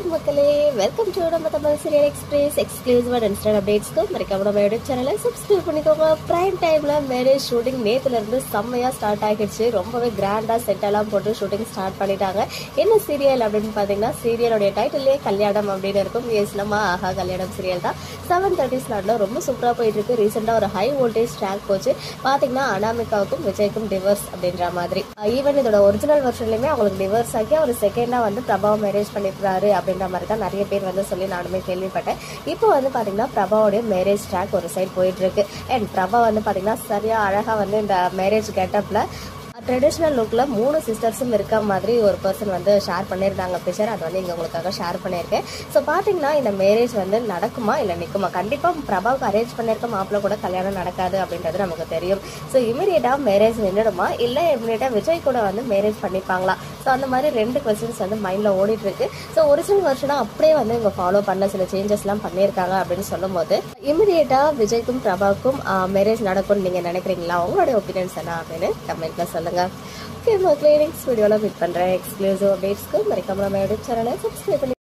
மக்களே, welcome to நம்ம தமிழ் serial express exclusive and instant அப்டேட்ஸ்க்கு மறக்காம நம்ம யூடியூப் சேனலை சப்ஸ்கிரைப் பண்ணிக்கோங்க. பிரைம் டைம்ல மேரேஜ் ஷூட்டிங் நேத்துல இருந்து செம்மையா ஸ்டார்ட் ஆகிடுச்சு. ரொம்பவே கிராண்டா செட் எல்லாம் போட்டு ஷூட்டிங் ஸ்டார்ட் பண்ணிட்டாங்க. என்ன சீரியல் அப்படின்னு பாத்தீங்கன்னா, சீரியலுடைய டைட்டிலே கல்யாணம் அப்படின்னு இருக்கும். எஸ், நம்ம ஆஹா கல்யாணம் சீரியல் தான். 7:30 ஸ்லாட்ல ரொம்ப சூப்பரா போயிட்டு இருக்கு. ரீசெண்டா ஒரு ஹை வோல்டேஜ் ட்ராக் போச்சு. பாத்தீங்கன்னா அனாமிகாவுக்கும் விஜய்க்கும் டிவோர்ஸ் அப்படின்ற மாதிரி. ஈவன் இதோட ஒரிஜினல் வெர்ஷன்லயுமே அவங்களுக்கு டிவோர்ஸ் ஆகி அவர் செகண்டா வந்து பிரபாவை மேரேஜ் பண்ணிக்கிறாரு அப்படின்ற மாதிரி தான் நிறைய பேர் வந்து சொல்லி நானுமே கேள்விப்பட்டேன். இப்போ வந்து பாத்தீங்கன்னா பிரபாவோடைய மேரேஜ் ட்ராக் ஒரு சைட் போயிட்டு இருக்கு. அண்ட் பிரபா வந்து பாத்தீங்கன்னா சரியா அழகா வந்து இந்த மேரேஜ் கெட்டப்ல ட்ரெடிஷ்னல் லுக்ல 3 சிஸ்டர்ஸும் இருக்க மாதிரி ஒரு பர்சன் வந்து ஷேர் பண்ணியிருந்தாங்க பிக்சர். அது வந்து இங்க உங்களுக்காக ஷேர் பண்ணியிருக்கேன். ஸோ பாத்தீங்கன்னா இந்த மேரேஜ் வந்து நடக்குமா இல்லை நிற்குமா? கண்டிப்பா பிரபாவுக்கு அரேஞ்ச் பண்ணியிருக்க மாப்பிள்ள கூட கல்யாணம் நடக்காது அப்படின்றது நமக்கு தெரியும். ஸோ இமீடியட்டா மேரேஜ் நின்றுடுமா இல்லை இமீடியட்டா விஜய் கூட வந்து மேரேஜ் பண்ணிப்பாங்களா? ஸோ அந்த மாதிரி 2 கொஸ்டின்ஸ் வந்து மைண்ட்ல ஓடிட்டு இருக்கு. ஸோ ஒரிஜினல் வெர்ஷனா அப்படியே வந்து இவங்க ஃபாலோ பண்ண சில சேஞ்சஸ் எல்லாம் பண்ணியிருக்காங்க அப்படின்னு சொல்லும் போது இமீடியட்டா விஜய்க்கும் பிரபாவுக்கும் மேரேஜ் நடக்கும்னு நீங்க நினைக்கிறீங்களா? உங்களுடைய ஒப்பீனியன்ஸ் என்ன அப்படின்னு கமெண்ட்ல சொல்லுங்க. ஓகே மக்களே, நெக்ஸ்ட் வீடியோல மீட் பண்றேன். எக்ஸ்க்ளூசிவ் அப்டேட்ஸ்க்கு மறக்காம நம்ம யூடியூப் சேனலை சப்ஸ்கிரைப் பண்ணி